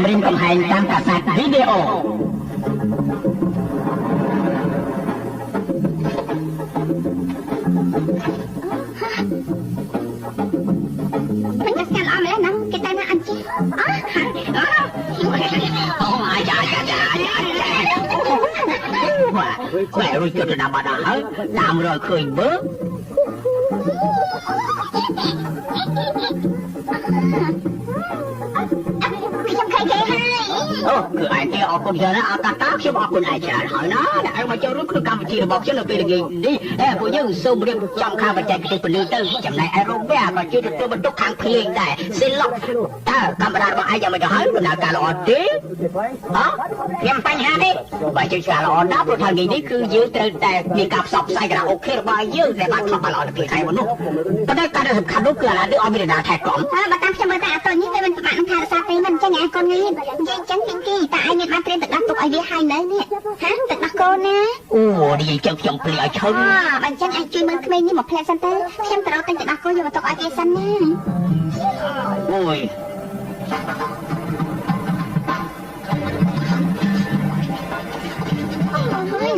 ำรินกำแหงตามกษัตริย์วิดีโอมันจะแซงเอาไหมล่ะน้องกินได้นะอันจีอ๋อจ้าว่าแม่รู้จุดนำมาได้ตามรอยเคยเบิกខ្ញុំខៃគេហើយអូគឺឯងគេអរគុណច្រើនណាស់អតាតាខ្ញុំអរគុណឯងច្រើនហើយណាដែលឯងមកចូលរួមក្នុងកម្មវិធីរបស់ខ្ញុំនៅពេលល្ងាចនេះពួកយើងសូមរៀបចំខាងបច្ចេកទេសពលឺទៅចំណែកឯរោងវាក៏ជួយទទួលបន្ទុកខាងភ្លេងដែរសិលតើកាមេរ៉ារបស់ឯងយ៉ាងម៉េចទៅហើយដំណើរការល្អទេខ្ញុំបញ្ហាទេបើជួយការល្អណាស់ព្រោះថាថ្ងៃនេះគឺយើងត្រូវតែមានការផ្សព្វផ្សាយការអូខេរបស់យើងដែលបានថតបានល្អនៅពេលថ្ងៃមុននោះប៉ុន្តែការសំខាន់នោះគឺឥឡូវនេះអត់មានអ្នកណាថែទាំបើតាមខ្ញុំមើលតែអត់ទៅនេះវាមិនប្រមាថនឹងថែរក្សាទេមិនអញ្ចឹងឯងកូនងាយនិយាយអញ្ចឹងពីគីតែឯងមានបានត្រៀមទឹកដោះទុកឲ្យវាហើយនៅនេះហាទឹកដោះកូនណាអូនិយាយចឹងខ្ញុំភ្លេចឲ្យឈឹងបើអញ្ចឹងឯងជួយមើលក្មេងនេះមកផ្លែសិនទៅខ្ញុំត្រូវទិញទឹកដោះកូនយកមកទុកឲ្យវាសិនណាអូយ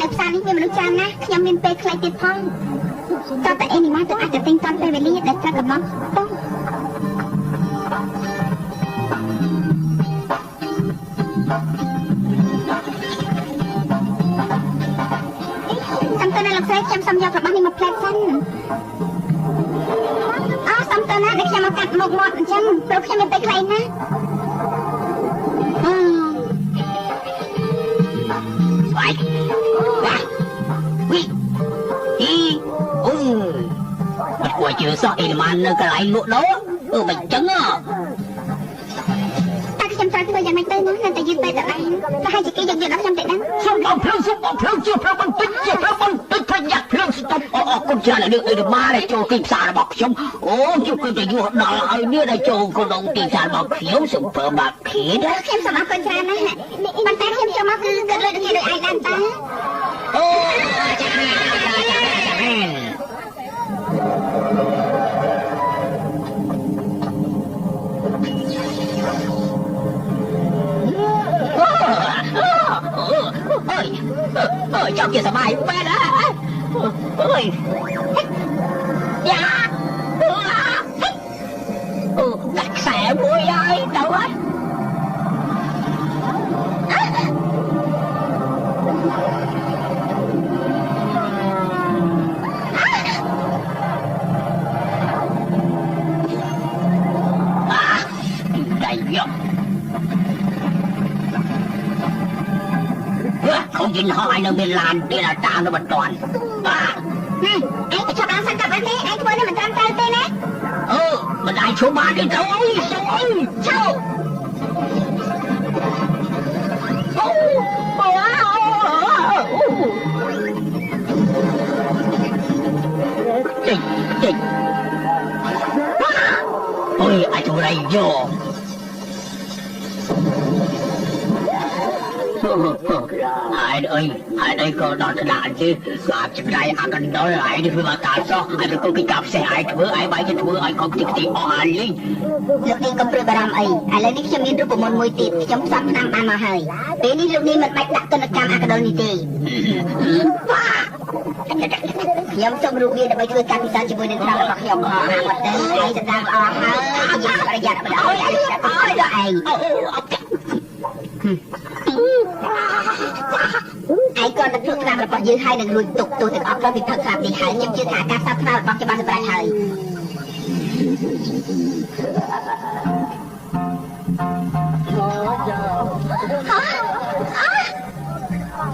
នៅផ្សារនេះមានមនុស្សច្រើនណាស់ខ្ញុំមានពេលខ្លីទៀតផងតើតើអេនីម៉ាទៅអាចទៅទិញតាមពេលវេលាដែលត្រូវកំណត់ទៅសំតើណាលោកស្រីខ្ញុំសុំយករបស់នេះមកផ្លែសិនអូសំតើណាដែលខ្ញុំមកកាត់មុខមាត់អញ្ចឹងព្រោះខ្ញុំមានពេលខ្លីណាស្វាយបាត់គួរជឿសោះអេលីម៉ាននៅកន្លែងលក់ដូរមិនចឹងតែខ្ញុំត្រូវធ្វើយ៉ាងម៉េចទៅណាតែយឺតពេកដល់ឯងប្រហែលជាគេយកដល់ខ្ញុំតិចណាខ្ញុំបងភ្លើងសុំបងភ្លើងជាភ្លើងបន្តិចជាភ្លើងបន្តិចប្រញាប់ភ្លើងស្តុបអរគុណច្រើនលើអេលីម៉ាដែលចូលទីផ្សាររបស់ខ្ញុំអូជួបគឺទៅយកដល់ឲ្យនេះដែលចូលក្នុងទីផ្សាររបស់ខ្ញុំសុំប្រើបាក់ភីតខ្ញុំសូមអរគុណច្រើនណាស់ប៉ុន្តែខ្ញុំចូលមកគឺគិតលុយដូចគេដូចឯងដែរតាអូចង់ជាសបាយបែរអើយយ៉ាអូដាក់ខ្សែមួយហើយទៅហើយដៃយកkhông nhìn họ ai nơi bên làn đi là ta nó bật toàn này anh có cho bạn sang cặp anh thế anh quên mình trang tay tên đấy mình ai số 3 đi đâu ơi sao Chị ôi ai chỗ này vô ai đây có đòn đạn chứ gặp chụp đây ăn cần đó ai đi với bà ta sao ai phải có cái cặp xe ai thưa ai bãi cho thưa ai có cái gì ai đi lúc đi có prơ baram ai lấy đi xem miên rụp một môi tiệp chống sắm năm ăn mà hơi thế đi lúc đi mình bạch đặt tên là cam ăn cần đi nhóm trong rùa kia đã bay thưa cam thì sao chỉ mới đến sao là nhóm họ hàng mặt đấy ai thật ra họ hàng gì mà giặt mà đó ai ai con đã thương làm là bọn dư hai đừng lùi tục tôi từng ốc đó vì thật làm thì hãy nhưng chưa thả ca sao nào bọc cho bạn được thời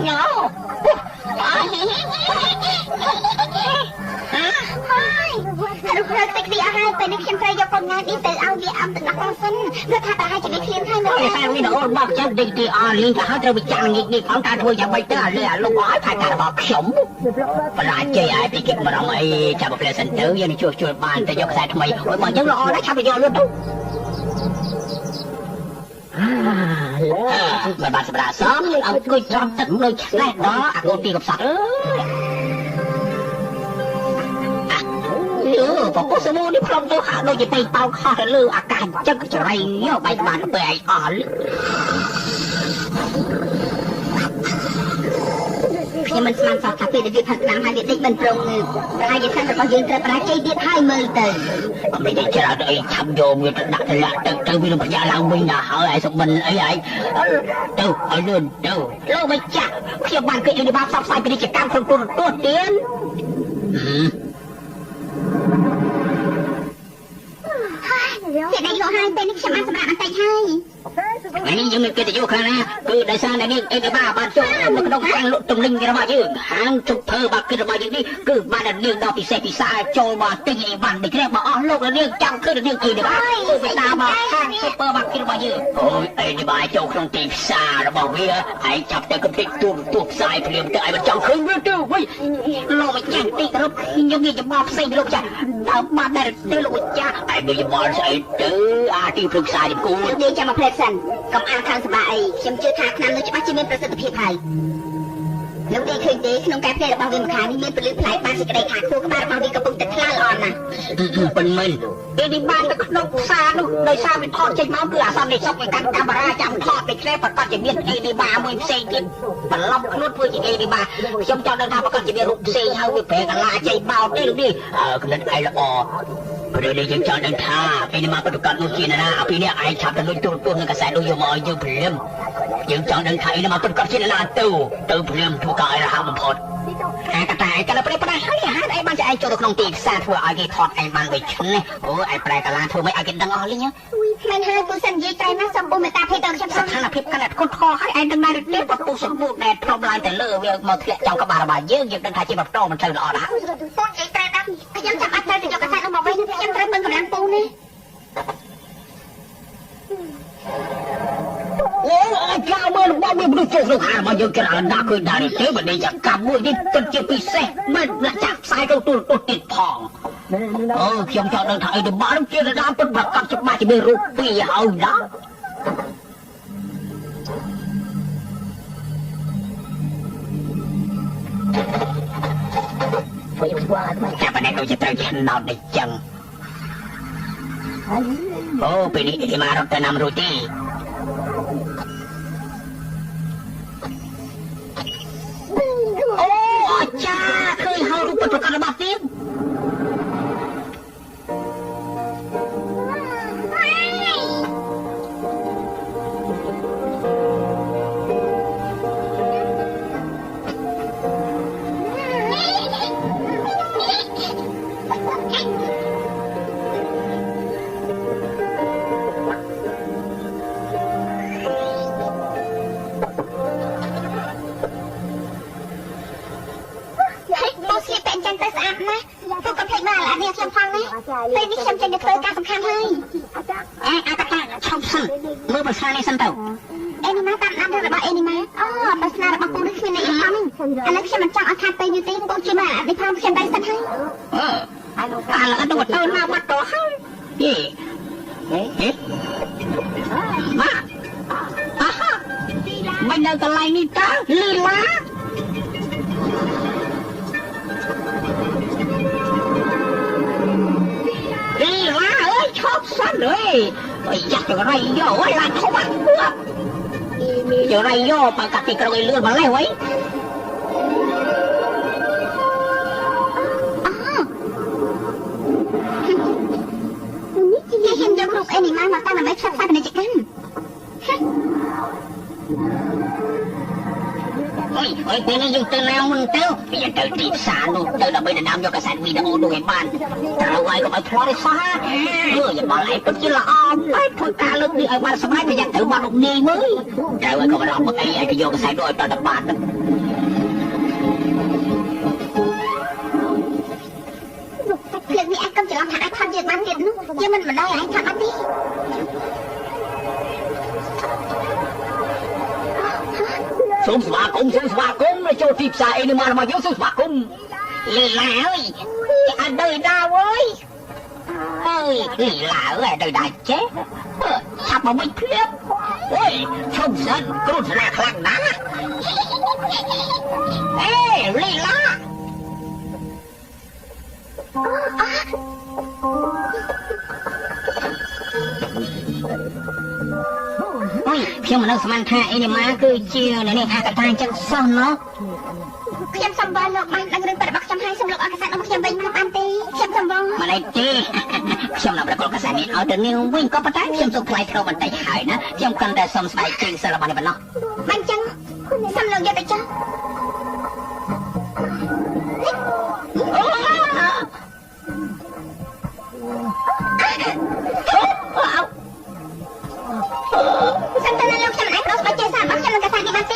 nhỏ lúc rơi tích đi ở hai bên khi em cho con ngay đi từ ao địa âm từ mặt con phân rồi thà hai chỉ biết khiêm hai nữa sao đi nữa bọc cho đi liên cả hai bị chặn nghịch đi phóng ta thôi chẳng bay tới là lúc đó phải cả bọc sống và lại chơi ai thì kịp mà ông ấy chào một lời sân tử giờ này chua bàn ta dọc sai mày ôi mà chẳng lo đấy sao bây giờ luôn đâu mà bạn sẽ bà sớm ông cứ trong tận nơi chắc này đó con tiên gặp sạch บอกว่าสมุนนี่พร้อมตัวหาโดยจะไปเป่าคอเลืออาการจักจะไรเงี้ยใบบ้านไปอ่อน ខ្ញុំមិនស្មានសោះថាពេលដែលយើងផឹកឆ្នាំហើយវាតិចមិនប្រងងើបប្រហែលជាសិនរបស់យើងត្រូវប្រាជ័យទៀតហើយមើលទៅ ไม่ได้จะเอาไอ้ทำโยมเนี่ยจะดักละเติมวิลพยาเราไม่น่าหาไอ้สมบัติไอ้เติมเอาเดินเติมโลกไม่จักเพียบบ้านก็อยู่ในบ้านซับไซไปในกิจกรรมคนตัวเตียนពេលដែលយកហើយពេលនេះខ្ញុំបានសម្រាប់បន្តិចហើយ อันนี้ยังไม่เกิดอยู่ครั้งนะคือได้สร้างในนี้ไอ้บ้าบ้านโจ้มันก็ต้องแข่งลุกตรงลิงกันมาเยอะหางจุกเธอบ้าขึ้นมาอย่างนี้คือบ้านเรื่องดอกพิเศษพิซซ่าโจมาตีไอ้บ้านเด็กแรกมาอ๋อโลกเรื่องจังขึ้นเรื่องอื่นเดี๋ยวคือไปตามมาแข่งซุปเปอร์บ้าขึ้นมาเยอะโอ้ยไอ้นี่บ้าโจ้ต้องตีพิซซ่าเราบอกว่าไอ้จับแต่ก็ติดตัวสายเปลี่ยนแต่ไอ้มันจังขึ้นเรื่องตัวเว้ยโลกมันจังตีกระรบยังมีจะมอบสิ่งโลกจ้าดาวมาได้เรื่องโลกจ้าไอ้เดี๋ยวจะมอบใส่เจออาที่ปรึกษาดิกู เดี๋ยวจะมาเพลสันกับอาคารสบายខ្ញុំជឿថាឆ្នាំនេះច្បាស់ជាមានប្រសិទ្ធភាពហើយលោកនេះឃើញទេក្នុងការផ្ទៃរបស់វាម្ខាងនេះមានពលិផ្លែបានសេចក្តីថាខួរក្បាលរបស់វាកំពុងតែថ្លាល្អណាស់ เป็นมันពេលនេះបានទៅក្នុងផ្សារនោះដោយសារវាថតចេញមកគឺអាសន្ននេះសុកវាកាន់កាមេរ៉ាចាំថតទៅក្រែប្រកាសជាមានអេឌីបាមួយផ្សេងទៀតបន្លប់ខ្លួនធ្វើជាអេឌីបាខ្ញុំចង់ដឹងថាប្រកាសជាមានរូបផ្សេងហើយវាប្រែកន្លាចេញមកទេលោកនេះគំនិតឯល្អព្រោះនេះយើងចង់ដឹងថាពេលនេះមកប្រកាសនោះជាណាពីនេះឯងឆាប់ទៅលុយទូនឹងកសែតដូចយកមកឲ្យយើងព្រាមយើងចង់ដឹងថាឯនេះមកប្រកាសជាណាទៅព្រាមធ្វើការឲ្យរហ័សបំផុតតែកាលប្រែប្រែហើយហាត់ឯងបានจะឯងចូលទៅក្នុងទីផ្សារធ្វើឲ្យគេថតឯងបានវិញឈ្នះអូឯងប្រែកាលាធ្វើមិនឲ្យគេដឹងអស់លីង មិនហើយគូសិននិយាយត្រូវណាស់សំពុំមេតាភេទដល់ខ្ញុំ ស្ថានភាពកាន់តែធ្ងន់ធ្ងរហើយឯងដឹងដែរទេបើពុះសម្ពុះដែលធ្លាប់ឡើងទៅលើវាមកធ្លាក់ចំក្បាលរបស់យើងដឹងថាជាបបតមិនទៅល្អណាស់ ពូនិយាយត្រូវណាស់ខ្ញុំចាំអត់ត្រូវទៅយកកសែតនោះមកវិញខ្ញុំត្រូវមិនកម្លាំងពូនេះ អូកាមើលរបស់វាមនុស្សចូលក្នុងហាលមកយើងគេដល់ដាក់ឃើញដែរទេបើនេះចាកាប់មួយនេះពិតជាពិសេសមិនដាក់ចាក់ផ្សាយទៅទូរទស្សន៍ទៀតផងអូខ្ញុំចង់ដឹងថាអីទៅបានជារដាមពិតប្រកបច្បាស់ជាមានរូបពីរហើយណាចាប់បានដូចជាត្រូវឆ្នោតនេះចឹងអូពេលនេះគេមករត់ទៅណាំរួចទេអូអាចារ្យឃើញហើយរូបពិតប្រកបរបស់ទៀតពេលនេះខ្ញុំចេញទៅធ្វើការសំខាន់ហើយអាកាតាឈប់សិនមើលបើស្នានេះសិនទៅអេនីម៉ាតាមដានរបស់អេនីម៉ាអូបើស្នារបស់ពូនេះគ្មានអីផងឥឡូវខ្ញុំមិនចង់ឲ្យខាត់ពេលយូរទេពូជួយមកនេះផងខ្ញុំដៃសិនហើយឥឡូវទៅណាបាត់ទៅហើយហេម៉ាអាហាមិននៅកន្លែងនេះតើលីឡាឈប់សិនเลยយ៉ាប់ចរៃយោឡើងធំអាប់ចរៃយោបើកាត់ទីក្រុងឲ្យលឿនមកលេវហីនេះខ្ញុំយករូបអេនីម៉ាមកតាំងដើម្បីផ្សព្វផ្សាយពាណិជ្ជកម្មអើយពេលនេះយើងទៅណាមុនទៅយើងទៅទីផ្សារនោះទៅដើម្បីដណ្ដើមយកកាសែតវីដេអូនោះឲ្យបានត្រូវឲ្យកុំឲ្យផ្លាត់ឲ្យសោះយើងបល់ឯងពិតជាល្អមែនធ្វើការលើកនេះឲ្យបានសម្រេចប្រយ័ត្នទៅបាត់លោកនាយមើលត្រូវឲ្យកុំរំពឹងអីឲ្យគេយកកាសែតនោះឲ្យដល់ដល់បានភ្លើងនេះអាចកុំច្រឡំថាអាចថតយើងបានទៀតនោះយើងមិនដឹងឲ្យថតអត់ទេសូមស្វាគមន៍ចូលទីផ្សារអេនីម៉ារបស់យើងសូមស្វាគមន៍លីឡាអើយអត់ដូចដាវអើយលីឡាអើយដូចដាចេះឆាប់មកវិញភ្លាមអូយឈប់សិនគ្រោះថ្នាក់ខ្លាំងណាស់អេលីឡា ôiខ្ញុំមិនដឹងស្មានថាអេនីម៉ាគឺជានេះអាកតាអញ្ចឹងសោះណោះ ខ្ញុំសំបងលោកបានដឹងរឿងប្ររបស់ខ្ញុំហើយសូមលោកអកស័តរបស់ខ្ញុំវិញមកបានទេខ្ញុំសំបង មិនអីទេខ្ញុំនៅប្រកបកាសែតនេះឲ្យទៅនាងវិញក៏ប៉ុន្តែខ្ញុំសូមថ្លៃត្រូវបន្តិចហើយណាខ្ញុំគិតតែសុំស្បែកជើងសិលរបស់នេះប៉ុណ្ណោះ បានចឹងសូមលោកយកទៅចុះ Sao ta lên trong lại cross chơi sao bắt cho mình cả sai đi bác sĩ.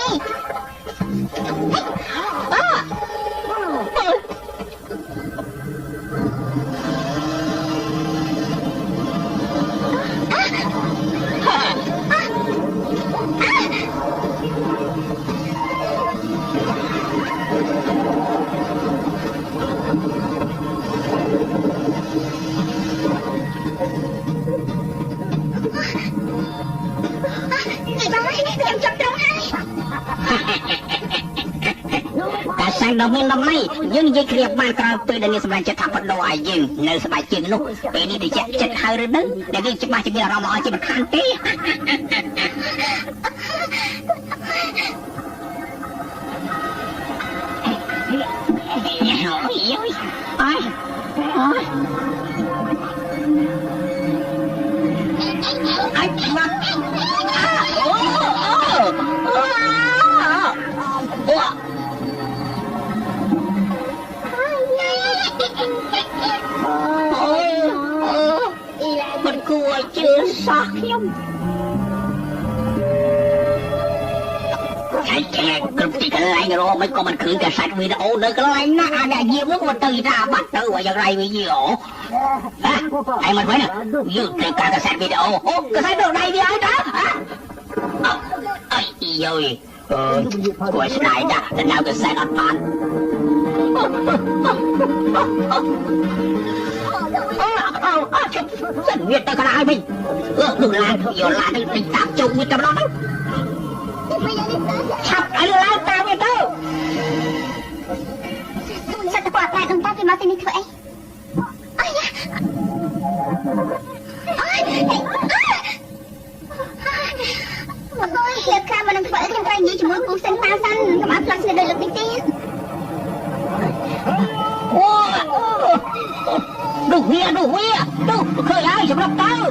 Cả sang đồng miền đông này nhưng dây kia ban cao từ đây xem lại chất thập đồ ai dừng nơi sẽ bài chuyện lúc về đi thì chất hơi rồi đấy để đi chụp bài chỉ biết là lo chỉ một khăn tí ai mình cua chưa sót không cái cực kỳ cái lạnh rồi mấy con mình khử cả sạch video nơi cái lạnh nó đã nhiều lúc mà từ ra bắt đầu vào giờ này video hả anh mình phải nè dư cả cái sạch video cái sạch đồ này đi ai đó ơi rồi của này đã lần nào cái sạch ăn pan dân Việt ta có ai mình đừng làm giờ là mình tạm chung với tầm đó sắp anh lao tao với tao Sao ta quạt lại đồng ta thì mà tên đi thôi ôi hiệp ca mà đừng phải trong tay như chỉ muốn cũng xanh tao xanh các bạn sẽ đời lực tí tí đủ vía đủ khơi ai sắp đập tao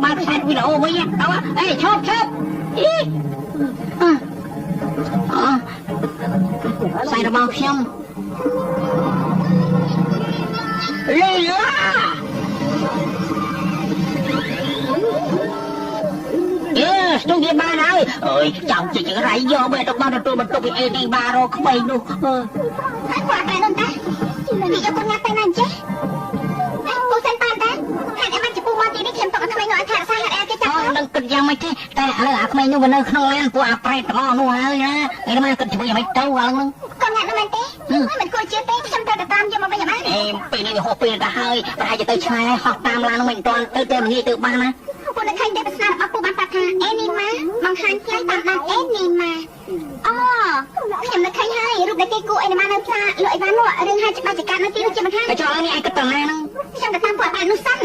bạn sai video với nhau đâu á ê chốt sai đâu bao xem lì la tôi nghe ba nói ơi chồng chỉ rải vô bên trong bao tôi mình tôi bị đi ba rồi không bay luôn hãy quả này luôn ta vì cho con nhắc tay này chứ cô xem tan ta hãy em ăn chỉ cô qua tí đi kiếm tao thay ngồi thả sai hãy cái chắc đừng kinh giang mấy thế ta là không ai nu bên nơi không ăn của à phải tao nu hả nha ngày mai kinh chỉ bây giờ mấy trâu à luôn con nhặt nó mình té mình coi chưa té xem tao được tam cho mà bây giờ má em pin này hộp pin ta hơi ta hayจะtới chai học tam là nó mình toàn tới mình đi từ ba mà cô đã thấy đây là sao mà cô bán bạc hàng anima bằng hàng cái tam bằng animaខ្ញុំនឹកឃើញហើយរូបដែលគេគូអីណានៅផ្សារលក់អីវ៉ាន់នោះរឿងហាច់ច្បាស់ចកាត់នៅទីនោះជាមិនហើយចុះនេះឯងគិតតាណាហ្នឹងខ្ញុំទៅតាមគាត់បែបនោះសិន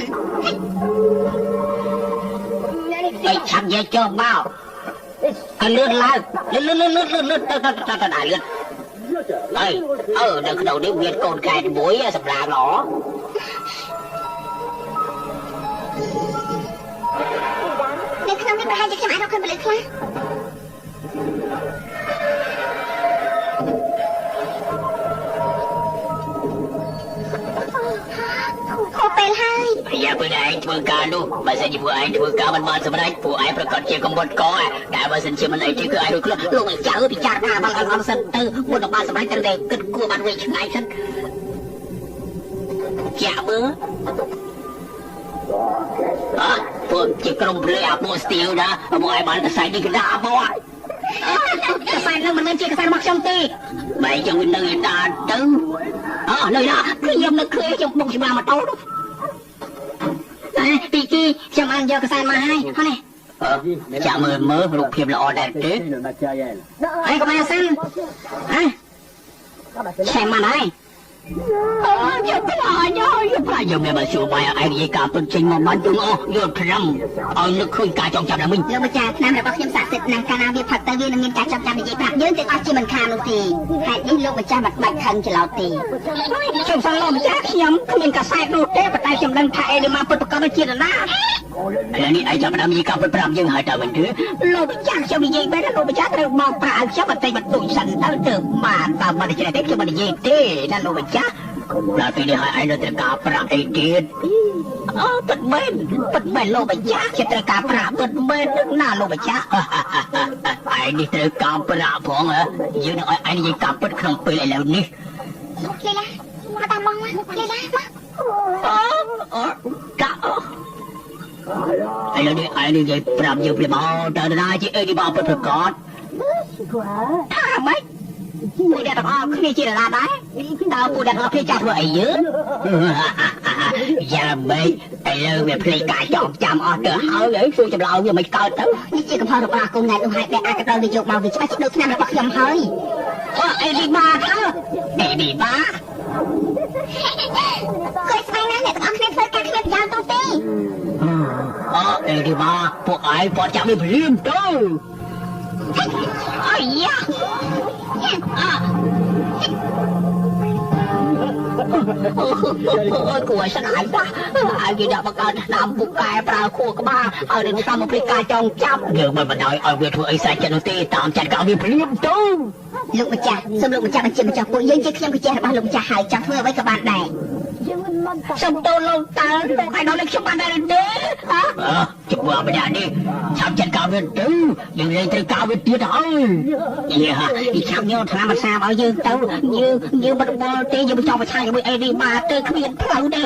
អីឆាប់និយាយចុះមកឲ្យលឿនឡើងលឿនទៅដល់លឿនអីនៅក្នុងនេះមានកូនកែមួយសម្រាប់ល្អនៅក្នុងនេះ ប្រហែលជាខ្ញុំអាចរកឃើញពលិខ្លះខុសពេលហើយយ៉ាពេលឯងធ្វើការនោះបើសិនជាពួកឯងធ្វើការមិនបានសម្រេចពួកឯងប្រកាសជាកំបុតកតែបើសិនជាមិនអីទេគឺឯងរួចខ្លួនលោកមិនចៅពិចារណាបានអត់សិនទៅមុននឹងបានសម្រេចត្រូវតែគិតគួរបានវិញឆ្ងាយសិនចាក់មើលពួកជាក្រុមភ្លេអាពួកស្ទៀវណាមកឲ្យបានកសែតនេះកណ្ដាលមកកសែតនឹងមិនមែនជាកសែតរបស់ខ្ញុំទេបែរចឹងវានៅឯដានទៅនៅណាគឺខ្ញុំនៅឃើញខ្ញុំបុកសម្រាប់ម៉ូតូនោះពីគីខ្ញុំបានយកកសែតមកហើយនេះចាក់មើលរូបភាពល្អដែរទេហើយកុំឲ្យសិនឆែកមកហើយយកផ្លាយកមានមកជួបបាយឯងនិយាយការពិតចេញមកបានទាំងអស់យកត្រាំឲ្យនឹកឃើញការចងចាំឡើងវិញលោកម្ចាស់ឆ្នាំរបស់ខ្ញុំស័ក្តិសិទ្ធិណាស់កាលណាវាផឹកទៅវានឹងមានការចាប់ចាំនិយាយប្រាប់យើងទាំងអស់ជាមិនខាននោះទេហេតុនេះលោកម្ចាស់មិនបាច់ខឹងច្រឡោតទេខ្ញុំសង្ឃលោកម្ចាស់ខ្ញុំគ្មានកសែតនោះទេប៉ុន្តែខ្ញុំដឹងថាអេលីម៉ាពិតប្រកបជានរណាឥឡូវនេះឯងចាប់ផ្ដើមនិយាយការពិតប្រាប់យើងហើយតើវិញទេលោកម្ចាស់ខ្ញុំនិយាយបែបលោកម្ចាស់ត្រូវមកប្រាឲ្យខ្ញុំបន្តិចបន្តួចសិនទៅបានតាមមិនចេះទេខ្ញុំមិននិយាយទេណាលោកម្ចាស់ដល់ពេលនេះឲ្យឯងនៅត្រូវការប្រាក់អីទៀតពិតមែនលោកម្ចាស់ជាត្រូវការប្រាក់ពិតមែនណាលោកម្ចាស់ឯងនេះត្រូវការប្រាក់ផងយើងនឹងឲ្យឯងនិយាយការពិតក្នុងពេលឥឡូវនេះលីឡាមកតាមមកលីឡាមកកាឥឡូវនេះឯងនិយាយប្រាប់យើងពីមកតើណាជាអីនេះមកពិតប្រកបថាម៉េចពួកអ្នកទាំងអស់គ្នាជារាដែរតើពួកអ្នកទាំងអស់គ្នាចាស់ធ្វើអីយើងយ៉ាមេឥឡូវវាភ្លេចការចងចាំអស់ទៅហើយសួរចម្លើយវាមិនកើតទៅនេះជាកំហុសរបស់កូនណែនោះហើយដែលអាចទៅយកមកវាច្បាស់ដូចឆ្នាំរបស់ខ្ញុំហើយអេលីម៉ាទៅអេលីម៉ាគួយស្បែកណាស់អ្នកទាំងអស់គ្នាធ្វើការគ្មានប្រយោជន៍ទៅទេអេលីម៉ាពួកឯងគាត់ចាំវាភ្លាមទៅអាយ៉ាគួរស្ដាយណាស់ហើយគេដាក់បង្កើតឆ្នាំពុកកែប្រើខួរក្បាលឲ្យនឹងតាមព្រឹត្តិការចងចាប់យើងមិនបណ្ដោយឲ្យវាធ្វើអីសាច់ចិត្តនោះទេតាមចាត់ការវាភ្លាមទៅលោកម្ចាស់សូមលោកម្ចាស់បញ្ជាម្ចាស់ពួកយើងជាខ្ញុំគឺជារបស់លោកម្ចាស់ហើយចង់ធ្វើអ្វីក៏បានដែរសូមតូនលោកតើឲ្យដល់ខ្ញុំបានដែរទេជំនួសម្នាក់នេះឆាប់ចាត់ការវាទៅយើងលែងត្រូវការវាទៀតហើយពីឆាប់យកថ្នាំអាសាឲ្យយើងទៅយើងមិនបល់ទេយើងមិនចង់ប្រឆាំងជាមួយអេរីម៉ាទៅគ្មានផ្លូវទេ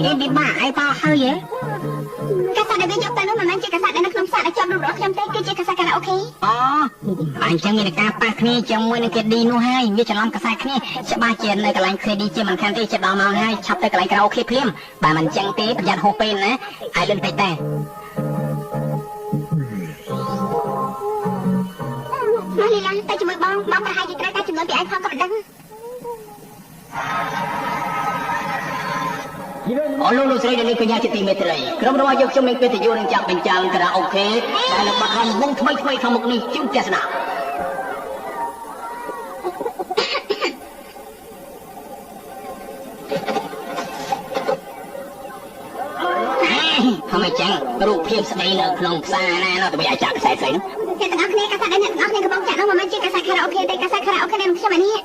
អេឌីម៉ាឯងបោះហើយហ៎កាសែតដែលយកទៅនោះមិនមែនជាកាសែតដែលនៅក្នុងផ្សារដែលជាប់រូបរបស់ខ្ញុំទេគឺជាកាសែតខារ៉ាអូខេអញ្ចឹងមានការប៉ះគ្នាជាមួយនឹង KD នោះហើយវាច្រឡំកាសែតគ្នាច្បាស់ជានៅកន្លែង KD ជាមិនខានទេចិត្តដល់មកហើយឆាប់ទៅកន្លែងខារ៉ាអូខេភ្លាមបើមិនអញ្ចឹងទេប្រយ័ត្នហួសពេលណាឲ្យលឿនតិចតែមកលីឡាទៅជាមួយបងប្រហែលជាត្រូវការចំនួនពីឯងផងក៏មិនដឹងលោកស្រីដែលកញ្ញាជាទីមេត្រីក្រុមរបស់យើងខ្ញុំមានកិត្តិយសនឹងចាក់បញ្ចាំងខារ៉ាអូខេដែលនឹងបាត់បង់វងថ្មីខាងមុខនេះជូនទស្សនាហើយចឹងរូបភាពស្ដីនៅក្នុងផ្សារណាទៅវាអាចចាក់ខ្សែស្អីនោះអ្នកទាំងអស់គ្នាកាសែតដែលអ្នកទាំងអស់គ្នាកំពុងចាក់នោះមិនមែនជាកាសែតខារ៉ាអូខេទេកាសែតខារ៉ាអូខេដែលខ្ញុំអានេះ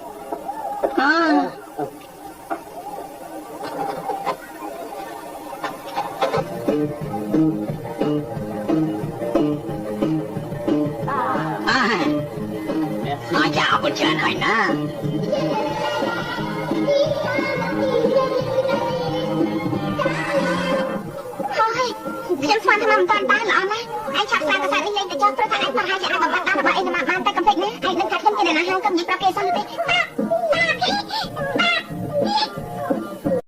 อาจารย์เอาคนเชิญให้นะเฮ้ยខ្ញុំស្មានថាមិនតាន់បានល្អណាស់ឯងឆាប់សាកកាសែតនេះលេងទៅចោលព្រោះថាឯងប្រហែលជាអាចបំបត្តិដល់របស់ឯងមកបានតែកំពេចណាឯងនឹងថាខ្ញុំជាអ្នកណាហើយកុំនិយាយប្រាប់គេសិនទេ